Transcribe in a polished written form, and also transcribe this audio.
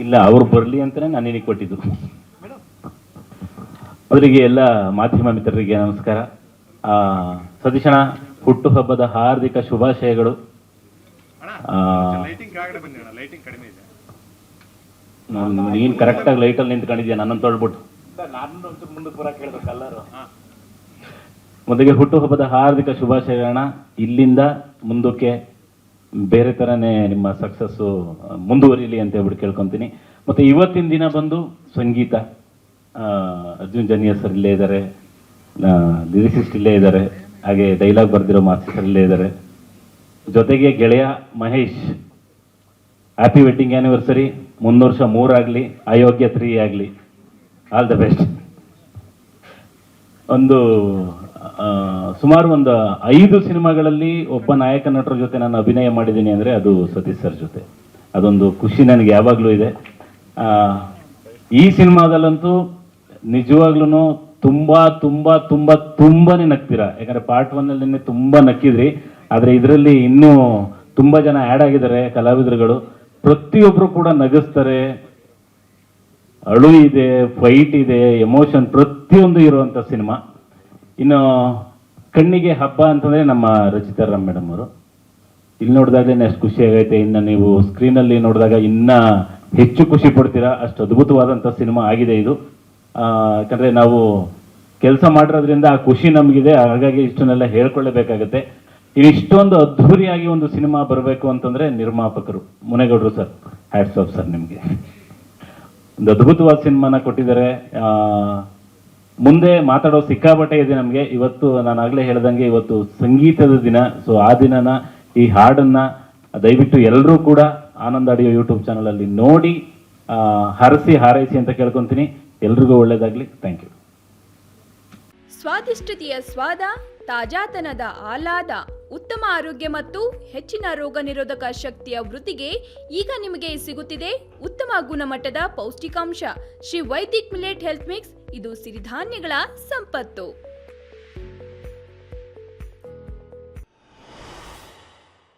ಇಲ್ಲ, ಅವ್ರು ಬರಲಿ ಅಂತಲೇ ನಾನು ನಿನಗೆ ಕೊಟ್ಟಿದ್ದು. ಅವರಿಗೆ ಎಲ್ಲ ಮಾಧ್ಯಮ ಮಿತ್ರರಿಗೆ ನಮಸ್ಕಾರ. ಸತೀಶಣ್ಣ, ಹುಟ್ಟುಹಬ್ಬದ ಹಾರ್ದಿಕ ಶುಭಾಶಯಗಳು. ನೀನು ಕರೆಕ್ಟಾಗಿ ಲೈಟಲ್ಲಿ ನಿಂತ್ಕೊಂಡಿದ್ಯಾ, ನನ್ನನ್ನು ತೊಳ್ಬಿಟ್ಟು. ಮೊದಲಿಗೆ ಹುಟ್ಟುಹಬ್ಬದ ಹಾರ್ದಿಕ ಶುಭಾಶಯಗಳನ್ನ. ಇಲ್ಲಿಂದ ಮುಂದಕ್ಕೆ ಬೇರೆ ಥರನೇ ನಿಮ್ಮ ಸಕ್ಸಸ್ಸು ಮುಂದುವರಿಲಿ ಅಂತ ಹೇಳ್ಬಿಟ್ಟು ಕೇಳ್ಕೊತೀನಿ. ಮತ್ತು ಇವತ್ತಿನ ದಿನ ಬಂದು ಸಂಗೀತ, ಅರ್ಜುನ್ ಜನಿಯರ್ ಸರ್ ಇಲ್ಲೇ ಇದ್ದಾರೆ, ಲಿರಿಸಿಸ್ಟ್ ಇಲ್ಲೇ ಇದ್ದಾರೆ, ಹಾಗೆ ಡೈಲಾಗ್ ಬರೆದಿರೋ ಮಾಸ್ಟರ್ ಸರ್ ಇಲ್ಲೇ ಇದ್ದಾರೆ. ಜೊತೆಗೆ ಗೆಳೆಯ ಮಹೇಶ್, ಹ್ಯಾಪಿ ವೆಡ್ಡಿಂಗ್ ಆ್ಯನಿವರ್ಸರಿ. 3 ವರ್ಷ 3 ಆಗಲಿ, ಅಯೋಗ್ಯ 3 ಆಗಲಿ. All the best. ಸುಮಾರು ಒಂದು 5 ಸಿನಿಮಾಗಳಲ್ಲಿ ಒಬ್ಬ ನಾಯಕ ನಟರ ಜೊತೆ ನಾನು ಅಭಿನಯ ಮಾಡಿದ್ದೀನಿ ಅಂದರೆ ಅದು ಸತೀಶ್ ಸರ್ ಜೊತೆ. ಅದೊಂದು ಖುಷಿ ನನಗೆ ಯಾವಾಗಲೂ ಇದೆ. ಈ ಸಿನಿಮಾದಲ್ಲಂತೂ ನಿಜವಾಗ್ಲೂ ತುಂಬಾನೇ ನಗ್ತೀರಾ. ಯಾಕಂದರೆ ಪಾರ್ಟ್ 1 ನಿನ್ನೆ ತುಂಬ ನಕ್ಕಿದ್ರಿ, ಆದರೆ ಇದರಲ್ಲಿ ಇನ್ನೂ ತುಂಬ ಜನ ಆ್ಯಡ್ ಆಗಿದ್ದಾರೆ ಕಲಾವಿದರುಗಳು. ಪ್ರತಿಯೊಬ್ಬರು ಕೂಡ ನಗಿಸ್ತಾರೆ. ಅಳು ಇದೆ, ಫೈಟ್ ಇದೆ, ಎಮೋಷನ್ ಪ್ರತಿಯೊಂದು ಇರುವಂಥ ಸಿನಿಮಾ. ಇನ್ನು ಕಣ್ಣಿಗೆ ಹಬ್ಬ ಅಂತಂದರೆ ನಮ್ಮ ರಚಿತಾ ರಾಮ್ ಮೇಡಮ್ ಅವರು. ಇಲ್ಲಿ ನೋಡಿದಾಗಲೇ ಅಷ್ಟು ಖುಷಿ ಆಗೈತೆ. ಇನ್ನು ನೀವು ಸ್ಕ್ರೀನಲ್ಲಿ ನೋಡಿದಾಗ ಇನ್ನೂ ಹೆಚ್ಚು ಖುಷಿ ಪಡ್ತೀರಾ. ಅಷ್ಟು ಅದ್ಭುತವಾದಂಥ ಸಿನಿಮಾ ಆಗಿದೆ ಇದು. ಯಾಕಂದರೆ ನಾವು ಕೆಲಸ ಮಾಡಿರೋದ್ರಿಂದ ಆ ಖುಷಿ ನಮಗಿದೆ, ಹಾಗಾಗಿ ಇಷ್ಟನ್ನೆಲ್ಲ ಹೇಳ್ಕೊಳ್ಳೇಬೇಕಾಗತ್ತೆ. ಇಷ್ಟೊಂದು ಅದ್ಧೂರಿಯಾಗಿ ಒಂದು ಸಿನಿಮಾ ಬರಬೇಕು ಅಂತಂದರೆ ನಿರ್ಮಾಪಕರು ಮುನೇಗೌಡರು ಸರ್, ಹ್ಯಾಟ್ಸ್ ಆಫ್ ಸರ್ ನಿಮಗೆ. ಒಂದು ಅದ್ಭುತವಾದ ಸಿನಿಮಾನ ಕೊಟ್ಟಿದ್ದಾರೆ. ಮುಂದೆ ಮಾತಾಡೋ ಸಿಕ್ಕಾಪಟ್ಟೆ ಇದೆ ನಮಗೆ. ಇವತ್ತು ನಾನು ಆಗಲೇ ಹೇಳ್ದಂಗೆ ಇವತ್ತು ಸಂಗೀತದ ದಿನ. ಸೊ ಆ ದಿನನ ಈ ಹಾಡನ್ನು ದಯವಿಟ್ಟು ಎಲ್ಲರೂ ಕೂಡ ಆನಂದ್ ಆಡಿಯೋ ಯೂಟ್ಯೂಬ್ ಚಾನಲಲ್ಲಿ ನೋಡಿ ಹರಸಿ ಹಾರೈಸಿ ಅಂತ ಕೇಳ್ಕೊತೀನಿ. ಎಲ್ರಿಗೂ ಒಳ್ಳೆಯದಾಗಲಿ. Thank you. ಸ್ವಾದಿಷ್ಟತೆಯ ಸ್ವಾದ, ತಾಜಾತನದ ಆಹ್ಲಾದ, ಉತ್ತಮ ಆರೋಗ್ಯ ಮತ್ತು ಹೆಚ್ಚಿನ ರೋಗ ನಿರೋಧಕ ಶಕ್ತಿಯ ವೃದ್ಧಿಗೆ ಈಗ ನಿಮಗೆ ಸಿಗುತ್ತಿದೆ ಉತ್ತಮ ಗುಣಮಟ್ಟದ ಪೌಷ್ಟಿಕಾಂಶ. Shri Vaidik millet health mix. ಇದು ಸಿರಿಧಾನ್ಯಗಳ ಸಂಪತ್ತು.